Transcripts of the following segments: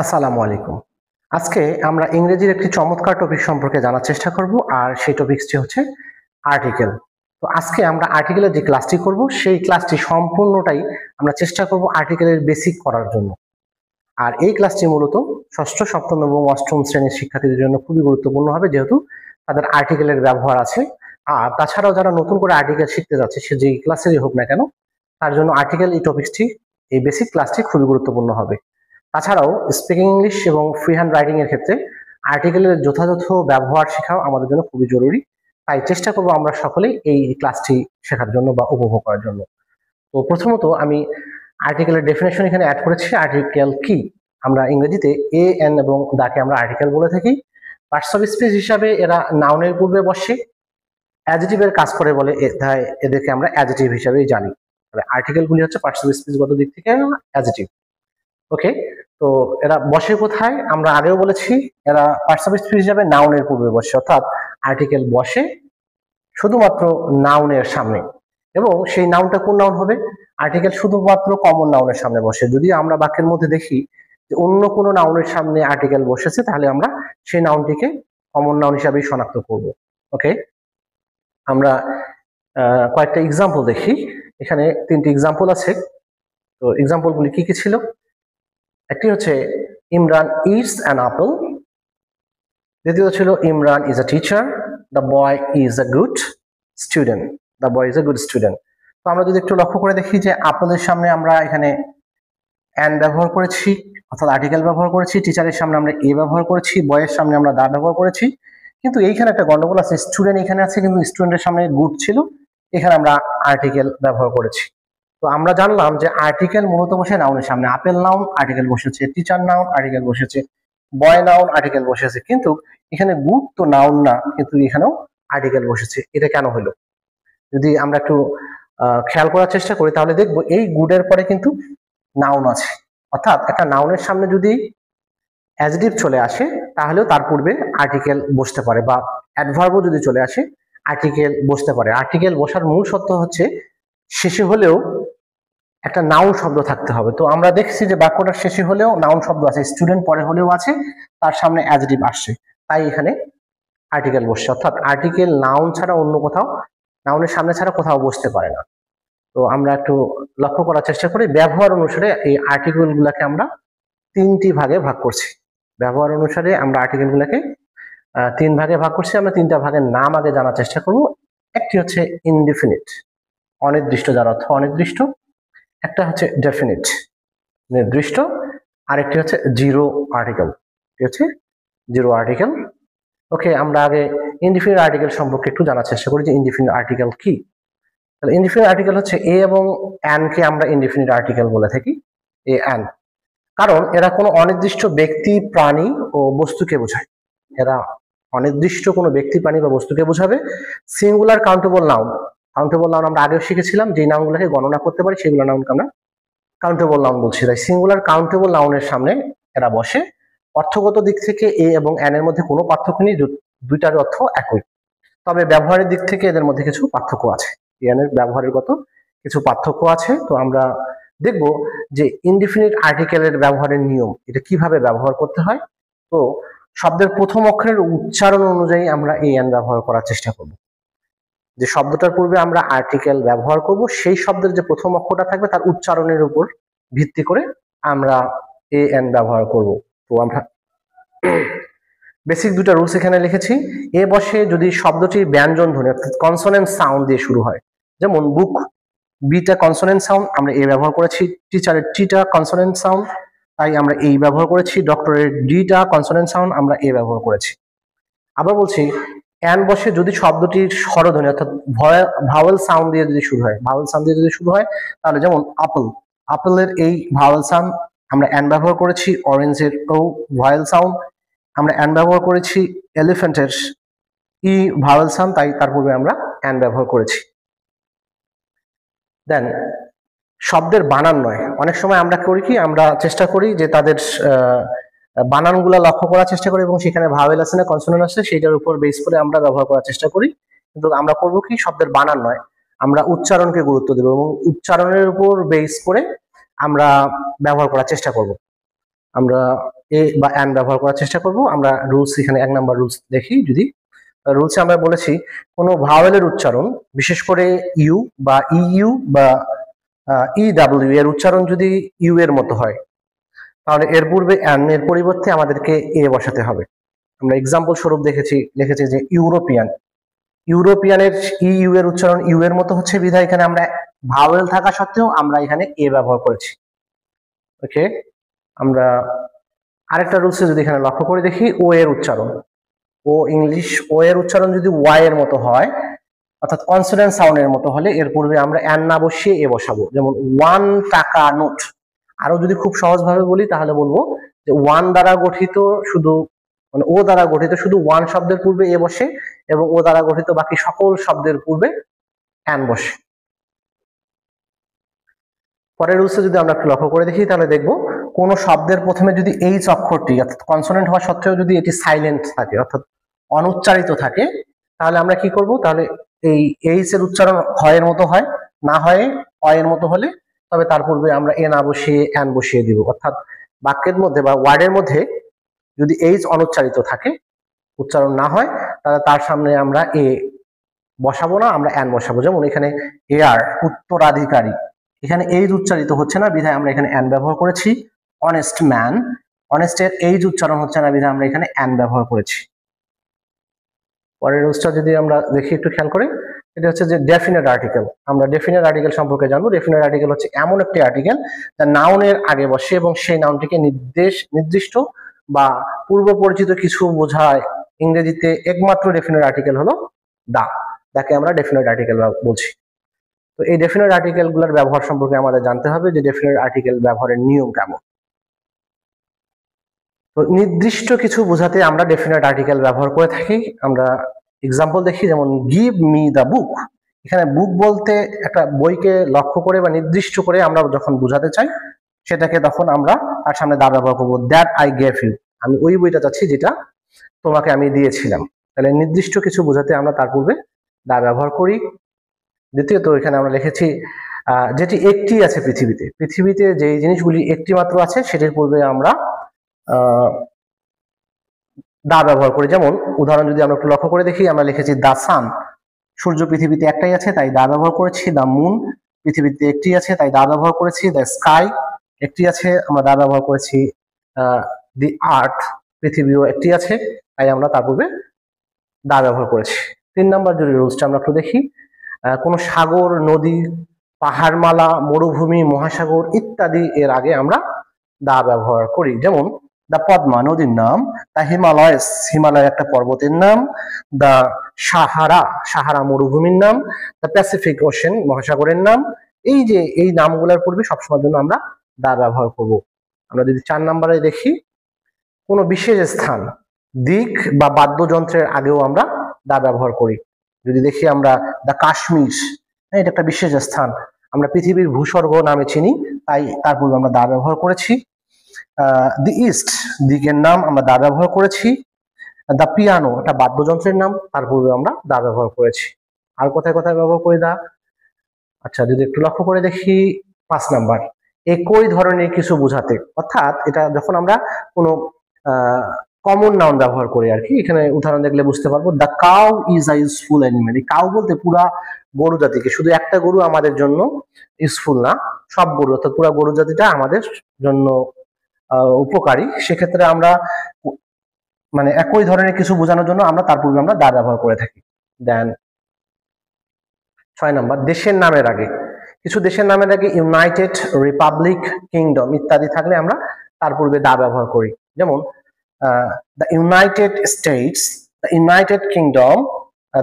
আসসালামু আলাইকুম। আজকে আমরা ইংরেজির একটি চমৎকার টপিক সম্পর্কে জানার চেষ্টা করব, আর সেই টপিকটি হচ্ছে আর্টিকেল। তো আজকে আমরা আর্টিকেলের যে ক্লাসটি করব সেই ক্লাসটি সম্পূর্ণটাই আমরা চেষ্টা করব আর্টিকেলের বেসিক করার জন্য। আর এই ক্লাসটি মূলত ষষ্ঠ, সপ্তম এবং অষ্টম শ্রেণীর শিক্ষার্থীদের জন্য খুবই গুরুত্বপূর্ণ হবে, যেহেতু তাদের আর্টিকেলের ব্যবহার আছে। আর তাছাড়াও যারা নতুন করে আর্টিকেল শিখতে যাচ্ছে, সে যেই ক্লাসেরই হোক না কেন, তার জন্য আর্টিকেল এই টপিকটি, এই বেসিক ক্লাসটি খুবই গুরুত্বপূর্ণ হবে। তাছাড়াও স্পিকিং ইংলিশ এবং ফ্রি হ্যান্ড রাইটিং এর ক্ষেত্রে আর্টিকেলের যথাযথ ব্যবহার শেখাও আমাদের জন্য খুবই জরুরি। তাই চেষ্টা করব আমরা সকলেই এই ক্লাসটি শেখার জন্য বা উপভোগ করার জন্য। তো প্রথমত আমি আর্টিকেলের ডেফিনেশন এখানে অ্যাড করেছি। আর্টিকেল কি? আমরা ইংরেজিতে এ এন এবং দাকে আমরা আর্টিকেল বলে থাকি। পার্টস অফ স্পিচ হিসাবে এরা নাউনের পূর্বে বসে, অ্যাডজেটিভের কাজ করে বলে তাই এদেরকে আমরা অ্যাডজেটিভ হিসাবেই জানি। তবে আর্টিকেলগুলি হচ্ছে পার্টস অফ স্পিচগত দিক থেকে অ্যাডজেটিভ। ওকে, তো এরা বসে কোথায়? আমরা আগেও বলেছি এরা পার্টস অফ স্পিচ হিসাবে নাউনের পূর্বে বসে, অর্থাৎ আর্টিকেল বসে শুধুমাত্র নাউনের সামনে। এবং সেই নাউনটা কোন নাউন হবে? আর্টিকেল শুধুমাত্র কমন নাউনের সামনে বসে। যদি আমরা বাক্যের মধ্যে দেখি যে অন্য কোনো নাউনের সামনে আর্টিকেল বসেছে, তাহলে আমরা সেই নাউনটিকে কমন নাউন হিসাবেই শনাক্ত করব। ওকে, আমরা কয়েকটা এক্সাম্পল দেখি। এখানে তিনটি এক্সাম্পল আছে। তো এক্সাম্পলগুলি কি কি ছিল? একটি হচ্ছে ইমরান ইটস অ্যান আপেল। দ্বিতীয় ছিল Imran is a teacher, the boy is a good student, the boy is a good student. তো আমরা যদি একটু লক্ষ্য করে দেখি যে আপেলের সামনে আমরা এখানে অ্যান ব্যবহার করেছি, অর্থাৎ আর্টিকেল ব্যবহার করেছি। টিচারের সামনে আমরা এ ব্যবহার করেছি, বয়ের সামনে আমরা দা ব্যবহার করেছি। কিন্তু এইখানে একটা গন্ডগোল আছে, স্টুডেন্ট এখানে আছে কিন্তু স্টুডেন্টের সামনে গুড ছিল, এখানে আমরা আর্টিকেল ব্যবহার করেছি। তো আমরা জানলাম যে আর্টিকেল মূলত বসে নাউনের সামনে। আপেল নাউন, আর্টিকেল বসেছে। টিচার নাউন, আর্টিকেল বসেছে। বয় নাউন, আর্টিকেল বসেছে। কিন্তু এখানে গুড তো নাউন না, কিন্তু এখানেও আর্টিকেল বসেছে। এটা কেন হলো? যদি আমরা একটু খেয়াল করার চেষ্টা করি, তাহলে দেখবো এই গুডের পরে কিন্তু নাউন আছে। অর্থাৎ একটা নাউনের সামনে যদি অ্যাডজেক্টিভ চলে আসে, তাহলেও তার পূর্বে আর্টিকেল বসতে পারে, বা অ্যাডভার্বও যদি চলে আসে আর্টিকেল বসতে পারে। আর্টিকেল বসার মূল সত্য হচ্ছে শেষে হলেও একটা নাউন শব্দ থাকতে হবে। তো আমরা দেখছি যে বাক্যটার শেষে হলেও নাউন শব্দ আছে, স্টুডেন্ট পরে হলেও আছে, তার সামনে অ্যাডজেক্টিভ আসছে, তাই এখানে আর্টিকেল বসছে। অর্থাৎ আর্টিকেল নাউন ছাড়া অন্য কোথাও, নাউনের সামনে ছাড়া কোথাও বসতে পারে না। তো আমরা একটু লক্ষ্য করার চেষ্টা করি। ব্যবহার অনুসারে এই আর্টিকেল গুলাকে আমরা তিনটি ভাগে ভাগ করছি। ব্যবহার অনুসারে আমরা আর্টিকেল গুলাকে তিন ভাগে ভাগ করছি। আমরা তিনটা ভাগের নাম আগে জানার চেষ্টা করব। একটি হচ্ছে ইনডিফিনিট, অনির্দিষ্ট, যার অর্থ অনির্দিষ্ট। একটা হচ্ছে ডেফিনিট, নির্দিষ্ট। আরেকটি হচ্ছে জিরো আর্টিকেল, এটি হচ্ছে জিরো আর্টিকেল। ওকে, আমরা আগে ইনডিফিনিট আর্টিকেল সম্পর্কে একটু জানার চেষ্টা করি যে ইনডিফিনিট আর্টিকেল কি। তাহলে ইনডিফিনিট আর্টিকেল হচ্ছে এ এবং অ্যান কে আমরা ইনডিফিনিট আর্টিকেল বলে থাকি, এ অ্যান। কারণ এরা কোনো অনির্দিষ্ট ব্যক্তি, প্রাণী ও বস্তুকে বোঝায়। এরা অনির্দিষ্ট কোনো ব্যক্তি, প্রাণী বা বস্তুকে বোঝাবে। Singular countable noun, countable noun আমরা আগেও শিখেছিলাম, যে নাউনগুলোকে গণনা করতে পারি সেগুলো নাউনকে আমরা কাউন্টেবল নাউন বলছি। তাই সিঙ্গুলার কাউন্টেবল নাউনের সামনে এরা বসে। অর্থগত দিক থেকে এ এবং অ্যান এর মধ্যে কোনো পার্থক্য নেই, দুইটার অর্থ একই। তবে ব্যবহারের দিক থেকে এদের মধ্যে কিছু পার্থক্য আছে, এর ব্যবহারের গত কিছু পার্থক্য আছে। তো আমরা দেখব যে ইনডিফিনিট আর্টিকেলের ব্যবহারের নিয়ম, এটা কিভাবে ব্যবহার করতে হয়। তো শব্দের প্রথম অক্ষরের উচ্চারণ অনুযায়ী আমরা এ এন ব্যবহার করার চেষ্টা করব। যে শব্দটার পূর্বে আমরা আর্টিকেল ব্যবহার করব, সেই শব্দের যে প্রথম অক্ষরটা থাকবে তার উচ্চারণের উপর ভিত্তি করে আমরা এ এন ব্যবহার করব। তো আমরা বেসিক দুটো রুলস এখানে লিখেছি। এ বসে যদি শব্দটি ব্যঞ্জন ধ্বনি অর্থাৎ কনসোনেন্ট সাউন্ড দিয়ে শুরু হয়, যেমন বুক, বিটা কনসোনেন্ট সাউন্ড, আমরা এ ব্যবহার করেছি। টিচারের টিটা কনসোনেন্ট সাউন্ড, তাই আমরা এই ব্যবহার করেছি। ডক্টরের ডিটা কনসোনেন্ট সাউন্ড, আমরা এ ব্যবহার করেছি। আবার বলছি, অ্যান বসে যদি শব্দটির স্বরধ্বনি অর্থাৎ ভাওয়েল সাউন্ড দিয়ে যদি শুরু হয়, ভাওয়েল সাউন্ড দিয়ে যদি শুরু হয়, তাহলে যেমন আপেল, আপেলের এই ভাওয়েল সাউন্ড আমরা অ্যান ব্যবহার করেছি। অরেঞ্জের ও ভাওয়েল সাউন্ড আমরা অ্যান ব্যবহার করেছি। এলিফ্যান্টের ই ভাওয়েল সাউন্ড, তাই তার পূর্বে আমরা অ্যান ব্যবহার করেছি। দেন শব্দের বানান নয়, অনেক সময় আমরা করি কি, আমরা চেষ্টা করি যে তাদের বানানগুলা লক্ষ্য করার চেষ্টা করি এবং সেখানে ভাওয়েল আছে না কনসোনেন্ট আছে সেটার উপর বেস করে আমরা ব্যবহার করার চেষ্টা করি। কিন্তু আমরা করবো কি, শব্দের বানান নয়, আমরা উচ্চারণকে গুরুত্ব দেব এবং উচ্চারণের উপর বেস করে আমরা ব্যবহার করার চেষ্টা করব। আমরা এ বা অ্যান ব্যবহার করার চেষ্টা করব। আমরা রুলস এখানে 1 নাম্বার রুলস দেখি। যদি রুলসে আমরা বলেছি কোনো ভাওয়েলের উচ্চারণ, বিশেষ করে ইউ বা ইউ বা ইডাব্লিউ এর উচ্চারণ যদি ইউ এর মতো হয়, তাহলে এর পূর্বে অ্যান এর পরিবর্তে আমাদেরকে এ বসাতে হবে। আমরা এক্সাম্পল স্বরূপ লিখেছি যে ইউরোপিয়ান। ইউরোপিয়ানের ইউ এর উচ্চারণ ইউ এর মতো হচ্ছে বিধায় এখানে আমরা ভাওয়েল থাকা সত্ত্বেও আমরা এখানে এ ব্যবহার করেছি। ওকে, আমরা আরেকটা রুলসে যদি এখানে লক্ষ্য করে দেখি, ও এর উচ্চারণ, ও ইংলিশ ও এর উচ্চারণ যদি ওয়াই এর মতো হয়, অর্থাৎ কনসোনেন্ট সাউন্ডের মতো হলে এর পূর্বে আমরা অ্যান না বসিয়ে এ বসাবো। যেমন 1 টাকা নোট। আরো যদি খুব সহজভাবে বলি তাহলে বলবো যে ওয়ান দ্বারা গঠিত শুধু মানে ও দ্বারা গঠিত শুধু ওয়ান শব্দের পূর্বে এ বসে এবং ও দ্বারা গঠিত বাকি সকল শব্দের পূর্বে অ্যান বসে। পরের রুলসে যদি আমরা একটু লক্ষ্য করে দেখি তাহলে দেখব কোন শব্দের প্রথমে যদি এইচ অক্ষরটি অর্থাৎ কনসোনেন্ট হওয়া সত্ত্বেও যদি এটি সাইলেন্ট থাকে অর্থাৎ অনুচ্চারিত থাকে, তাহলে আমরা কি করব, তাহলে এই এইচ এর উচ্চারণ হয় এর মতো হয়, না হয় অ এর মতো হলে তবে তার পূর্বে আমরা এ না বসিয়ে অ্যান বসিয়ে দিব। অর্থাৎ বাক্যের মধ্যে বা ওয়ার্ডের মধ্যে যদি এইচ অনুচ্চারিত থাকে, উচ্চারণ না হয়, তাহলে তার সামনে আমরা এ বসাবো না, আমরা অ্যান বসাবো। যেমন এখানে এয়ার উত্তরাধিকারী, এখানে এইচ উচ্চারিত হচ্ছে না বিধায় আমরা এখানে অ্যান ব্যবহার করেছি। অনেস্ট ম্যান, অনেস্টের এইচ উচ্চারণ হচ্ছে না বিধায় আমরা এখানে অ্যান ব্যবহার করেছি। পরের রুলসটা যদি আমরা দেখি একটু খেয়াল করে, এটা হচ্ছে যে ডেফিনেট আর্টিকেল। আমরা ডেফিনেট আর্টিকেল সম্পর্কে জানবো। ডেফিনেট আর্টিকেল হচ্ছে এমন একটি আর্টিকেল যা নাউনের আগে বসে এবং সেই নাউনটিকে নির্দিষ্ট বা পূর্ব পরিচিত কিছু বোঝায়। ইংরেজিতে একমাত্র ডেফিনেট আর্টিকেল হলো দা, যাকে আমরা ডেফিনেট আর্টিকেল বলছি। তো এই ডেফিনেট আর্টিকেল গুলোর ব্যবহার সম্পর্কে আমাদের জানতে হবে যে ডেফিনেট আর্টিকেল ব্যবহারের নিয়ম কেমন। তো নির্দিষ্ট কিছু বোঝাতে আমরা ডেফিনেট আর্টিকেল ব্যবহার করে থাকি। আমরা এক্সাম্পল দেখি, যেমন গিভ মি দ্য বুক। এখানে বুক বলতে একটা বইকে লক্ষ্য করে বা নির্দিষ্ট করে আমরা যখন বোঝাতে চাই সেটাকে তখন আমরা তার সামনে দা ব্যবহার করবো। দ্যাট আই গেভ ইউ, আমি ওই বইটা চাচ্ছি যেটা তোমাকে আমি দিয়েছিলাম। তাহলে নির্দিষ্ট কিছু বোঝাতে আমরা তার পূর্বে দা ব্যবহার করি। দ্বিতীয়ত এখানে আমরা লিখেছি যেটি একটি আছে পৃথিবীতে যে জিনিসগুলি একটি মাত্র আছে সেটির পূর্বে আমরা দা ব্যবহার করি। যেমন উদাহরণ যদি আমরা একটু লক্ষ্য করে দেখি, আমরা লিখেছি দা সান, সূর্য পৃথিবীতে একটাই আছে তাই দা ব্যবহার করেছি। দা মুন, পৃথিবীতে একটি আছে তাই দা ব্যবহার করেছি। দ্য স্কাই, একটি আছে আমরা দা ব্যবহার করেছি। দি আর্থ, পৃথিবীও একটি আছে তাই আমরা তার পূর্বে দা ব্যবহার করেছি। 3 নম্বর যদি রুলসটা আমরা একটু দেখি, কোন সাগর, নদী, পাহাড়মালা, মরুভূমি, মহাসাগর ইত্যাদি এর আগে আমরা দা ব্যবহার করি। যেমন দা পদ্মা নদীর নাম, দা হিমালয়স হিমালয় একটা পর্বতের নাম, দা সাহারা মরুভূমির নাম, দা প্যাসিফিক ওশেন মহাসাগরের নাম। এই যে এই নামগুলোর পূর্বে সবসময়ের জন্য আমরা দা ব্যবহার করব। আমরা যদি 4 নম্বরে দেখি, কোনো বিশেষ স্থান, দিক বা বাদ্যযন্ত্রের আগেও আমরা দা ব্যবহার করি। যদি দেখি আমরা দা কাশ্মীর, এটা একটা বিশেষ স্থান, আমরা পৃথিবীর ভূস্বর্গ নামে চিনি তাই তার পূর্বে আমরা দা ব্যবহার করেছি। দি ইস্ট, দিকের নাম, আমরা দা ব্যবহার করেছি। দা পিয়ানো, একটা বাদ্যযন্ত্রের নাম, তার পূর্বে আমরা দা ব্যবহার করেছি। আর কোথায় কোথায় ব্যবহার করি দা? আচ্ছা, যদি একটু লক্ষ্য করে দেখি 5 নাম্বার, একই ধরনের কিছু বোঝাতে, অর্থাৎ এটা যখন আমরা কোনো কমন নাউন ব্যবহার করি আর কি। এখানে উদাহরণ দেখলে বুঝতে পারবো। The cow is a useful animal. এই কাউ বলতে পুরা গরু জাতিকে, শুধু একটা গরু আমাদের জন্য ইউজফুল না, সব গরু অর্থাৎ পুরা গরু জাতিটা আমাদের জন্য উপকারী। সেক্ষেত্রে আমরা মানে একই ধরনের কিছু বোঝানোর জন্য আমরা তার পূর্বে আমরা দা ব্যবহার করে থাকি। দেন 6 নাম্বার, দেশের নামের আগে, কিছু দেশের নামের আগে ইউনাইটেড, রিপাবলিক, কিংডম ইত্যাদি থাকলে আমরা তার পূর্বে দা ব্যবহার করি। যেমন the United States, the United Kingdom,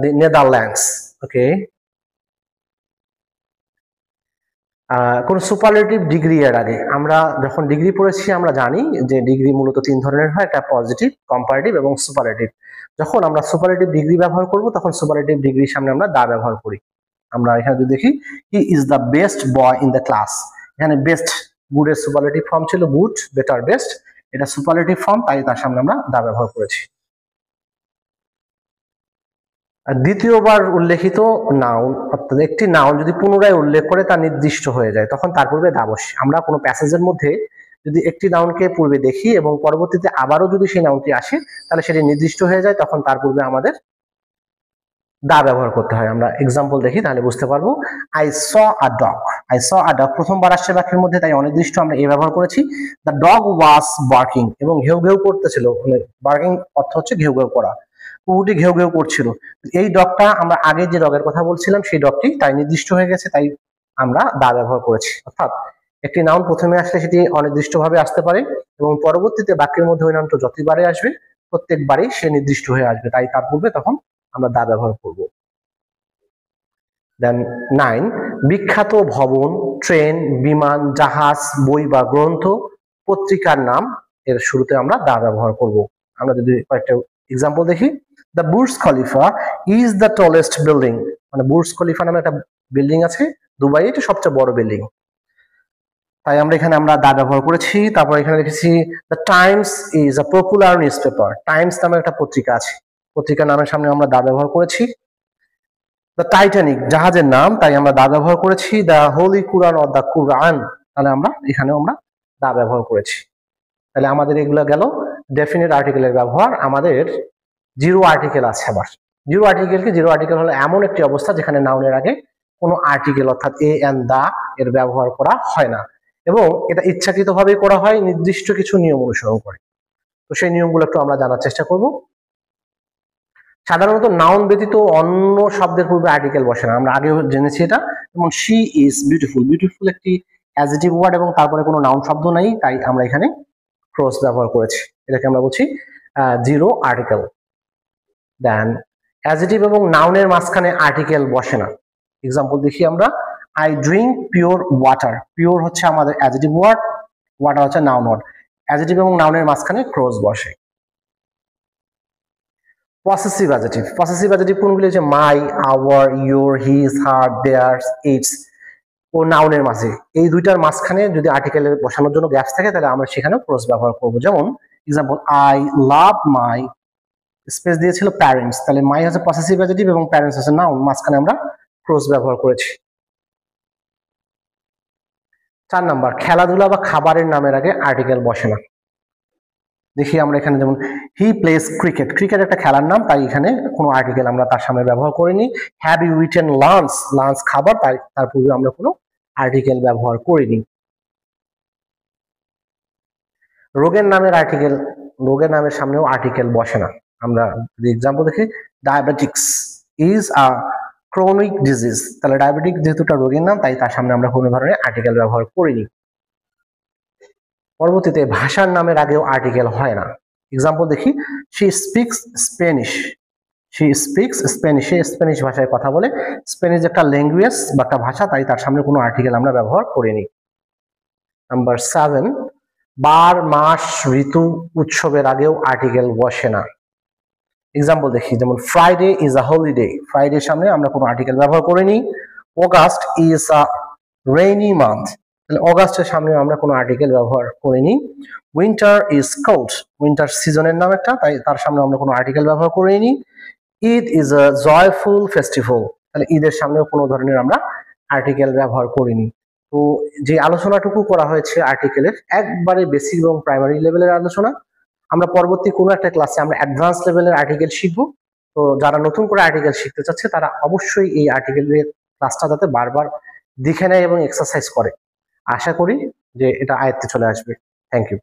the Netherlands. ওকে, কোন সুপারলেটিভ ডিগ্রি এর আগে, আমরা যখন ডিগ্রি পড়েছি আমরা জানি যে ডিগ্রি মূলত 3 ধরনের হয়, একটা পজিটিভ, কম্পারেটিভ এবং সুপারলেটিভ। যখন আমরা সুপারলেটিভ ডিগ্রি ব্যবহার করব তখন সুপারলেটিভ ডিগ্রির সামনে আমরা দা ব্যবহার করি। আমরা এখানে যদি দেখি, he is the best boy in the class, এখানে বেস্ট গুডের সুপারলেটিভ ফর্ম ছিল গুড, বেটার, বেস্ট, এটা সুপারলেটিভ ফর্ম তাই তার সামনে আমরা দা ব্যবহার করেছি। দ্বিতীয়বার উল্লেখিত নাউন, অর্থাৎ একটি নাউন যদি পুনরায় উল্লেখ করে তা নির্দিষ্ট হয়ে যায় তখন তার পূর্বে দা বসে। আমরা কোনো প্যাসেজের মধ্যে যদি একটি নাউনকে পূর্বে দেখি এবং পরবর্তীতে আবারও যদি সেই নাউনটি আসে তাহলে সেটি নির্দিষ্ট হয়ে যায়, তখন তার পূর্বে আমাদের দা ব্যবহার করতে হয়। আমরা এক্সাম্পল দেখি তাহলে বুঝতে পারবো। I saw a dog, I saw a dog প্রথমবার আসছে বাক্যের মধ্যে, তাই অনির্দিষ্ট আমরা এ ব্যবহার করেছি। দ্য ডগ ওয়াজ বার্কিং, এবং ঘেউ ঘেউ করতেছিল, মানে বার্কিং অর্থ হচ্ছে ঘেউ ঘেউ করা, কুকুরটি ঘেউ ঘেউ করছিল। এই ডগটা আমরা আগে যে ডগের কথা বলছিলাম সেই ডগটি তাই নির্দিষ্ট হয়ে গেছে, তাই আমরা দা ব্যবহার করেছি। অর্থাৎ একটি নাউন প্রথমে আসলে সেটি অনির্দিষ্টভাবে আসতে পারে এবং পরবর্তীতে বাক্যের মধ্যে ওই নাউনটা যতবারই আসবে প্রত্যেকবারই সে নির্দিষ্ট হয়ে আসবে, তাই তার পূর্বে তখন আমরা দা ব্যবহার করব। দেন 9, বিখ্যাত ভবন, ট্রেন, বিমান, জাহাজ, বই বা গ্রন্থ, পত্রিকার নাম এর শুরুতে আমরা দা ব্যবহার করব। আমরা যদি কয়েকটা এক্সাম্পল দেখি। The Burj Khalifa is the tallest building, মানে বুর্জ খলিফা নামে একটা বিল্ডিং আছে দুবাই, এটা সবচেয়ে বড় বিল্ডিং, তাই আমরা এখানে আমরা দা ব্যবহার করেছি। তারপর এখানে লিখেছি the Times is a popular news paper, Times নামে একটা পত্রিকা আছে, পত্রিকার নামের সামনে আমরা দা ব্যবহার করেছি। দ্য টাইটানিক জাহাজের নাম, তাই আমরা দা ব্যবহার করেছি। The Holi Quran or the কুরআন, তাহলে আমরা এখানেও আমরা দা ব্যবহার করেছি। তাহলে আমাদের এগুলো গেল ডেফিনিট আর্টিকেলের ব্যবহার। আমাদের জিরো আর্টিকেল আছে। আবার জিরো আর্টিকেল কি? জিরো আর্টিকেল হলো এমন একটি অবস্থা যেখানে নাউনের আগে কোনো আর্টিকেল অর্থাৎ এ এন্ড দা এর ব্যবহার করা হয় না, এবং এটা ইচ্ছাকৃতভাবে করা হয় নির্দিষ্ট কিছু নিয়ম অনুসরণ করে। তো সেই নিয়মগুলো একটু আমরা জানার চেষ্টা করব। সাধারণত নাউন ব্যতীত অন্য শব্দের পূর্বে আর্টিকেল বসে না, আমরা আগেও জেনেছি এটা। যেমন শি ইজ বিউটিফুল, বিউটিফুল একটি অ্যাডজেক্টিভ ওয়ার্ড এবং তারপরে কোনো নাউন শব্দ নাই, তাই আমরা এখানে ক্রস ব্যবহার করেছি, এটাকে আমরা বলছি জিরো আর্টিকেল। দেন অ্যাডজেক্টিভ এবং নাউনের মাঝখানে আর্টিকেল বসে না। এক্সাম্পল দেখি আমরা। I drink pure water, pure হচ্ছে আমাদের অ্যাডজেক্টিভ ওয়ার্ড, ওয়াটার হচ্ছে নাউন ওয়ার্ড, অ্যাডজেক্টিভ এবং নাউনের মাঝখানে ক্রস বসে। পসেসিভ অ্যাডজেক্টিভ, পসেসিভ অ্যাডজেক্টিভ কোনগুলি? যে my, our, your, his, her, theirs, its ও নাউনের মাঝে, এই দুইটার মাঝখানে যদি আর্টিকেলের বসানোর জন্য গ্যাপস থাকে তাহলে আমরা সেখানে ক্রস ব্যবহার করব। যেমন example, I love my, space দিয়েছিল প্যারেন্টস, তাহলে মাই হচ্ছে পসেসিভ অ্যাডজেক্টিভ এবং প্যারেন্টস হচ্ছে নাউন, মাঝখানে আমরা ক্রস ব্যবহার করেছি। 4 নাম্বার, খেলাধুলা বা খাবারের নামের আগে আর্টিকেল বসে না। দেখি আমরা এখানে, যেমন হি প্লেস ক্রিকেট, ক্রিকেট একটা খেলার নাম, তাই এখানে কোনো আর্টিকেল আমরা তার সামনে ব্যবহার করিনি। Have you eaten lunch, lunch খাবার, তাই তার পূর্বে আমরা কোনো আর্টিকেল ব্যবহার করিনি। রোগের নামের আর্টিকেল, রোগের নামের সামনেও আর্টিকেল বসে না। আমরা যদি এক্সাম্পল দেখি, diabetics is a chronic disease, তাহলে ডায়াবেটিক যেহেতু একটা রোগের নাম, তাই তার সামনে আমরা কোনো ধরনের আর্টিকেল ব্যবহার করিনি। পরবর্তীতে ভাষার নামের আগেও আর্টিকেল হয় না। এক্সাম্পল দেখি, she speaks Spanish, she speaks Spanish, say Spanish ভাষায় কথা বলে, স্পেনিশ একটা ল্যাঙ্গুয়েজ বা একটা ভাষা, তাই তার সামনে কোনো আর্টিকেল আমরা ব্যবহার করিনি। নাম্বার 7, বার, মাস, ঋতু, উৎসবের আগেও আর্টিকেল বসে না। এক্সাম্পল দেখি, যেমন ফ্রাইডে ইজ আ হলিডে, ফ্রাইডের সামনে আমরা কোনো আর্টিকেল ব্যবহার করিনি। August is a rainy month, তাহলে অগাস্টের সামনে আমরা কোনো আর্টিকেল ব্যবহার করিনি। উইন্টার ইজ কোল্ড, উইন্টার সিজনের নাম একটা, তাই তার সামনে আমরা কোনো আর্টিকেল ব্যবহার করিনি। Eid is a joyful festival, তাহলে ঈদের সামনেও কোনো ধরনের আমরা আর্টিকেল ব্যবহার করিনি। তো যে আলোচনাটুকু করা হয়েছে আর্টিকেলের, একবারে বেসিক এবং প্রাইমারি লেভেলের আলোচনা। আমরা পরবর্তী কোনো একটা ক্লাসে আমরা অ্যাডভান্স লেভেলের আর্টিকেল শিখবো। তো যারা নতুন করে আর্টিকেল শিখতে চাচ্ছে তারা অবশ্যই এই আর্টিকেলের ক্লাসটা যাতে বারবার দেখে নেয় এবং এক্সারসাইজ করে। আশা করি যে এটা আয়ত্তে চলে আসবে। Thank you.